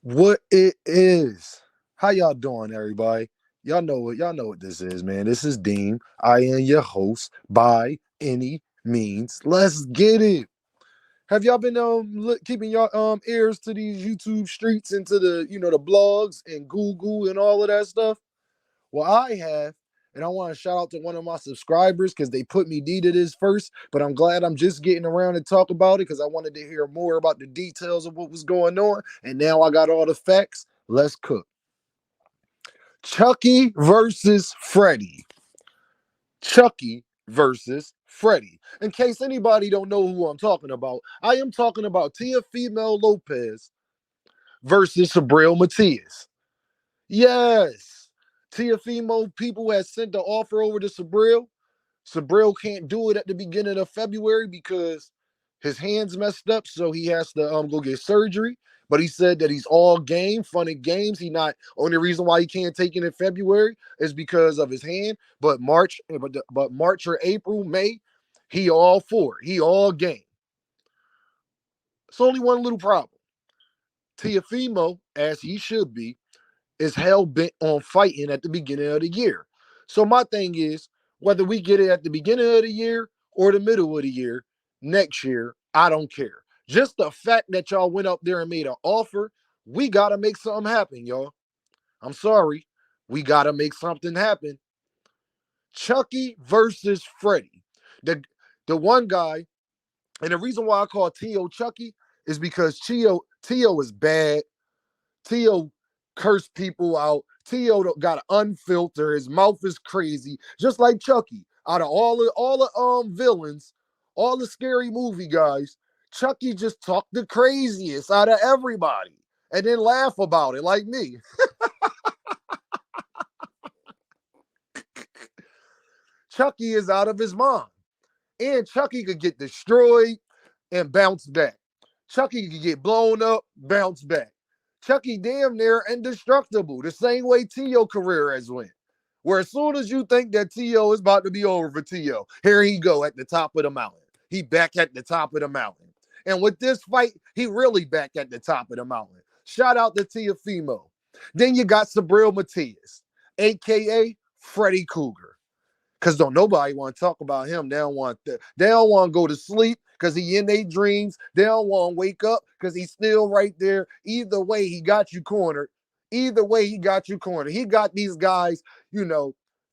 What it is? How y'all doing, everybody? Y'all know what this is, man. This is Dean. I am your host by any means. Let's get it. Have y'all been keeping your ears to these YouTube streets and to the the blogs and Google and all of that stuff? Well, I have, and I want to shout out to one of my subscribers because they put me D to this first. But I'm glad I'm just getting around to talk about it because I wanted to hear more about the details of what was going on. And now I got all the facts. Let's cook. Chucky versus Freddy. Chucky versus Freddy. In case anybody don't know who I'm talking about, I am talking about Teofimo Lopez versus Subriel Matías. Yes. Teofimo people had sent the offer over to Subriel. Subriel can't do it at the beginning of February because his hands messed up, so he has to go get surgery. But he said that he's all game, fun and games. He not only reason why he can't take it in February is because of his hand. But March or April, May, he all for it. He all game. It's only one little problem. Teofimo, as he should be, is hell bent on fighting at the beginning of the year. So my thing is, whether we get it at the beginning of the year or the middle of the year, next year, I don't care. Just the fact that y'all went up there and made an offer, we gotta make something happen, y'all. I'm sorry. We gotta make something happen. Chucky versus Freddy. The the one guy, and the reason why I call Tio Chucky is because Tio is bad. Tio cursed people out. Tio got to unfilter. His mouth is crazy, just like Chucky. Out of all the villains, all the scary movie guys, Chucky just talked the craziest out of everybody, and then laugh about it like me. Chucky is out of his mind, and Chucky could get destroyed and bounce back. Chucky could get blown up, bounce back. Chucky damn near indestructible, the same way Tio career has went. Where as soon as you think that Tio is about to be over for Tio, here he go at the top of the mountain. He back at the top of the mountain. And with this fight, he really back at the top of the mountain. Shout out to Teofimo. Then you got Subriel Matías, aka Freddy Cougar. Cause don't nobody want to talk about him. They don't want to go to sleep because he in their dreams. They don't want to wake up because he's still right there. Either way, he got you cornered. Either way, he got you cornered. He got these guys,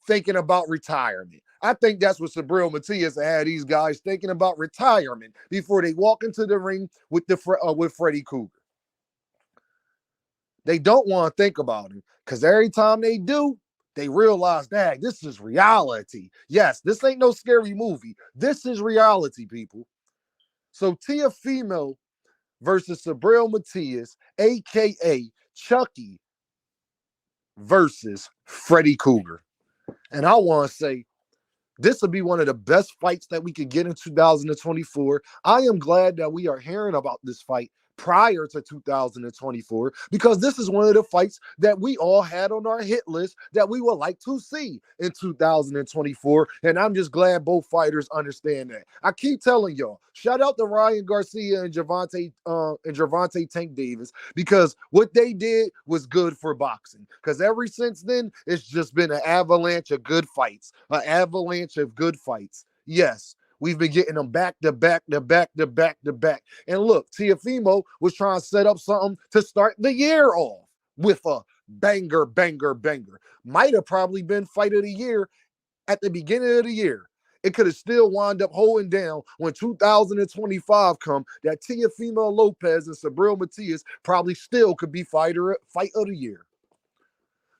thinking about retirement. I think that's what Subriel Matias had these guys thinking about retirement before they walk into the ring with Freddy Cougar. They don't want to think about it because every time they do, they realize that this is reality. Yes, this ain't no scary movie. This is reality, people. So Teofimo versus Subriel Matias, aka Chucky, versus Freddy Cougar. And I want to say this will be one of the best fights that we could get in 2024. I am glad that we are hearing about this fight prior to 2024 because this is one of the fights that we all had on our hit list that we would like to see in 2024. And I'm just glad both fighters understand that. I keep telling y'all, shout out to Ryan Garcia and Gervonta Tank Davis because what they did was good for boxing. Because ever since then, it's just been an avalanche of good fights, an avalanche of good fights. Yes, we've been getting them back to back to back to back to back. And look, Teofimo was trying to set up something to start the year off with a banger, banger, banger. Might have probably been fight of the year at the beginning of the year. It could have still wound up holding down when 2025 come that Teofimo Lopez and Subriel Matias probably still could be fight of the year.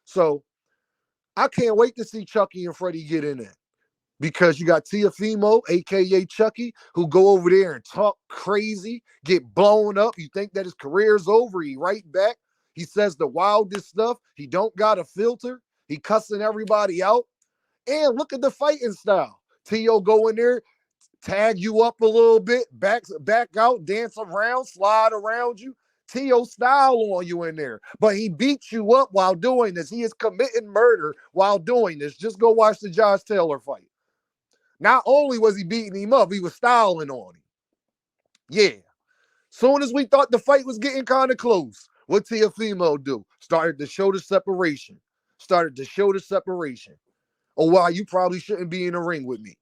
So I can't wait to see Chucky and Freddy get in it because you got Teofimo, aka Chucky, who go over there and talk crazy, get blown up. You think that his career's over. He right back. He says the wildest stuff. He don't got a filter. He cussing everybody out. And look at the fighting style. Tio go in there, tag you up a little bit, back out, dance around, slide around you. Tio style on you in there. But he beats you up while doing this. He is committing murder while doing this. Just go watch the Josh Taylor fight. Not only was he beating him up, he was styling on him. Yeah. Soon as we thought the fight was getting kind of close, What Teofimo do? Started to show the separation. Started to show the separation. Or why you probably shouldn't be in the ring with me.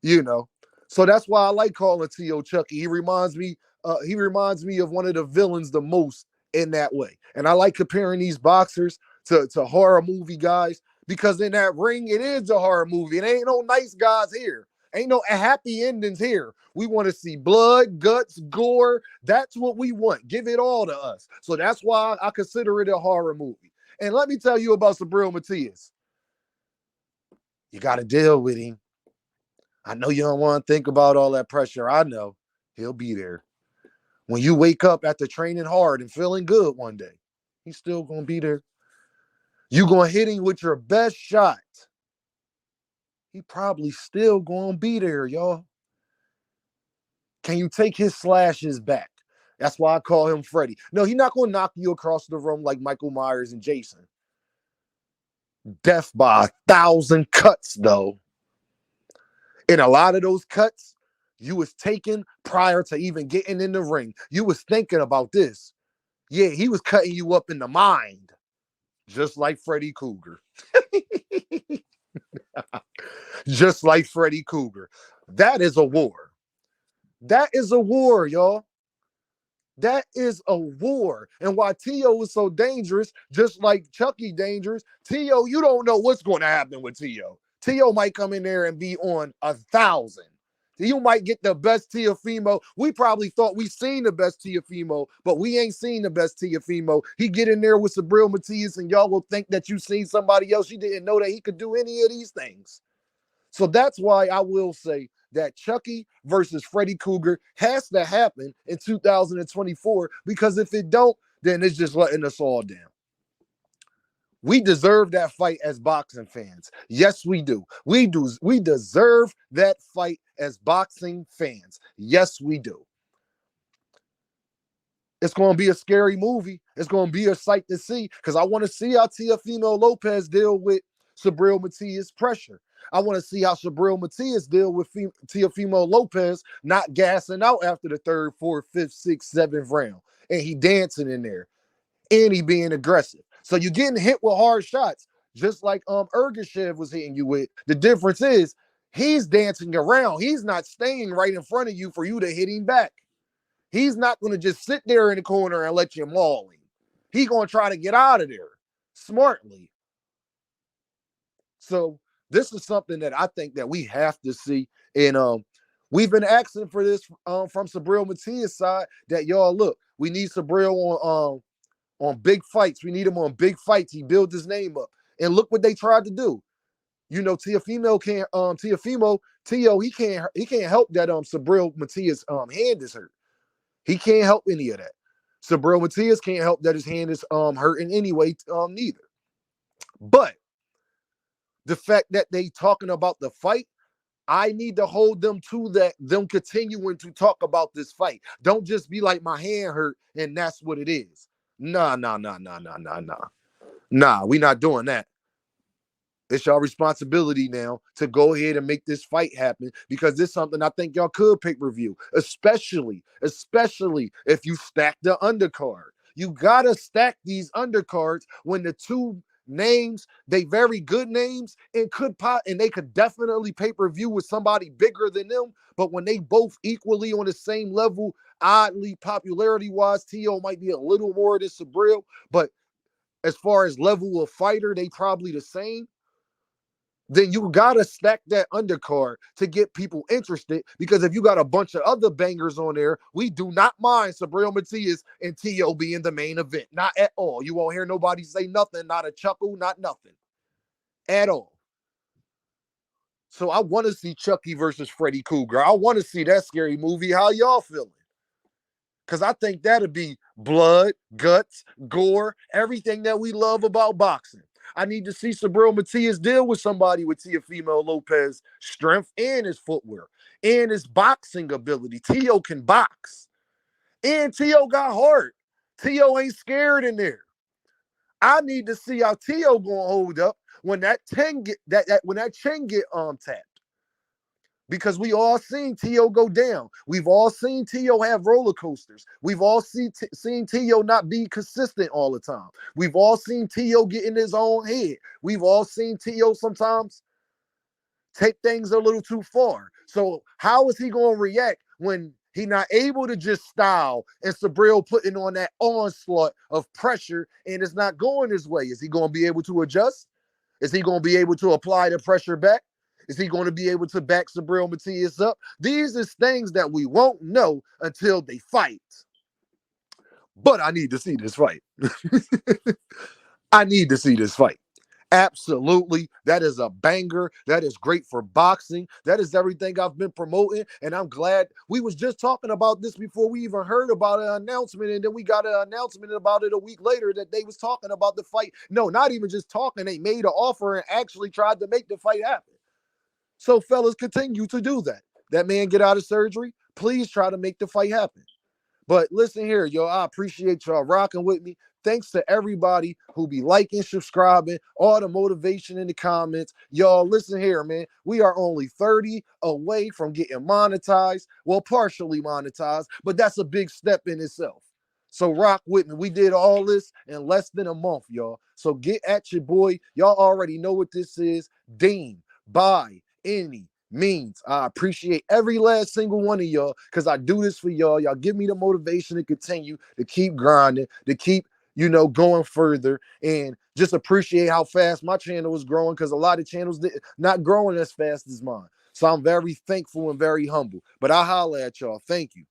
You know. So that's why I like calling T.O. Chucky. He reminds me of one of the villains the most in that way. And I like comparing these boxers to horror movie guys because in that ring, it is a horror movie. It ain't no nice guys here. Ain't no happy endings here. We want to see blood, guts, gore. That's what we want. Give it all to us. So that's why I consider it a horror movie. And let me tell you about Subriel Matías. You got to deal with him. I know you don't want to think about all that pressure. I know. He'll be there. When you wake up after training hard and feeling good one day, he's still going to be there. You going to hit him with your best shot. He probably still going to be there, y'all. Can you take his slashes back? That's why I call him Freddy. No, he's not going to knock you across the room like Michael Myers and Jason. Death by 1,000 cuts, though. And a lot of those cuts, you was taken prior to even getting in the ring. You was thinking about this. Yeah, he was cutting you up in the mind. Just like Freddy Krueger. Just like Freddy Krueger. That is a war. That is a war, y'all. That is a war. And why T.O. is so dangerous, just like Chucky dangerous, T.O., you don't know what's going to happen with T.O. T.O. might come in there and be on 1,000. You might get the best Teofimo. We probably thought we seen the best Teofimo, but we ain't seen the best Teofimo. He get in there with Subriel Matías, and y'all will think that you seen somebody else. You didn't know that he could do any of these things. So that's why I will say that Chucky versus Freddy Krueger has to happen in 2024, because if it don't, then it's just letting us all down. We deserve that fight as boxing fans. Yes, we do. We deserve that fight as boxing fans. Yes, we do. It's going to be a scary movie. It's going to be a sight to see, because I want to see how Teofimo Lopez deal with Subriel Matías' pressure. I want to see how Subriel Matías deal with Teofimo Lopez not gassing out after the 3rd, 4th, 5th, 6th, 7th round. And he dancing in there. And he being aggressive. So you're getting hit with hard shots, just like Ergashev was hitting you with. The difference is he's dancing around. He's not staying right in front of you for you to hit him back. He's not going to just sit there in the corner and let you maul him. He's going to try to get out of there smartly. So this is something that I think that we have to see. And we've been asking for this from Subriel Matías' side, that y'all, look, we need Subriel on big fights. We need him on big fights. He built his name up. And look what they tried to do. You know, Teofimo can't T.O. he can't help that Subriel Matías' hand is hurt. He can't help any of that. Subriel Matías can't help that his hand is hurt in any way neither. But the fact that they talking about the fight, I need to hold them to that, them continuing to talk about this fight. Don't just be like, my hand hurt and that's what it is. Nah, we not doing that. It's your responsibility now to go ahead and make this fight happen, because this is something I think y'all could pay-per-view, especially if you stack the undercard. You gotta stack these undercards when the two names, they very good names, and they could definitely pay-per-view with somebody bigger than them. But when they both equally on the same level, oddly popularity-wise, T.O. might be a little more than Subriel, but as far as level of fighter, they probably the same. Then you gotta stack that undercard to get people interested, because if you got a bunch of other bangers on there, we do not mind Subriel Matías and T.O. being the main event. Not at all. You won't hear nobody say nothing, not a chuckle, not nothing. At all. So I want to see Chucky versus Freddy Krueger. I want to see that scary movie. How y'all feeling? Because I think that'd be blood, guts, gore, everything that we love about boxing. I need to see Subriel Matías deal with somebody with Teofimo Lopez strength and his footwear and his boxing ability. T.O. can box. And T.O. got heart. T.O. ain't scared in there. I need to see how T.O. gonna hold up when that 10 get when that chin get tapped. because we all seen Teo go down. We've all seen Teo have roller coasters. We've all seen Teo not be consistent all the time. We've all seen Teo get in his own head. We've all seen Teo sometimes take things a little too far. So how is he going to react when he not able to just style and Subriel putting on that onslaught of pressure and it's not going his way? Is he going to be able to adjust? Is he going to be able to apply the pressure back? Is he going to be able to back Subriel Matías up? These is things that we won't know until they fight. But I need to see this fight. I need to see this fight. Absolutely. That is a banger. That is great for boxing. That is everything I've been promoting. And I'm glad we was just talking about this before we even heard about an announcement. And then we got an announcement about it a week later that they was talking about the fight. No, not even just talking. They made an offer and actually tried to make the fight happen. So fellas, continue to do that. That man get out of surgery. Please try to make the fight happen. But listen here, yo, I appreciate y'all rocking with me. Thanks to everybody who be liking, subscribing, all the motivation in the comments. Y'all, listen here, man. We are only 30 away from getting monetized. Well, partially monetized, but that's a big step in itself. So rock with me. We did all this in less than a month, y'all. So get at your boy. Y'all already know what this is. Dean, by any means. I appreciate every last single one of y'all because I do this for y'all. Y'all give me the motivation to continue, to keep grinding, to keep, going further, and just appreciate how fast my channel is growing because a lot of channels not growing as fast as mine. So I'm very thankful and very humble. But I'll holler at y'all. Thank you.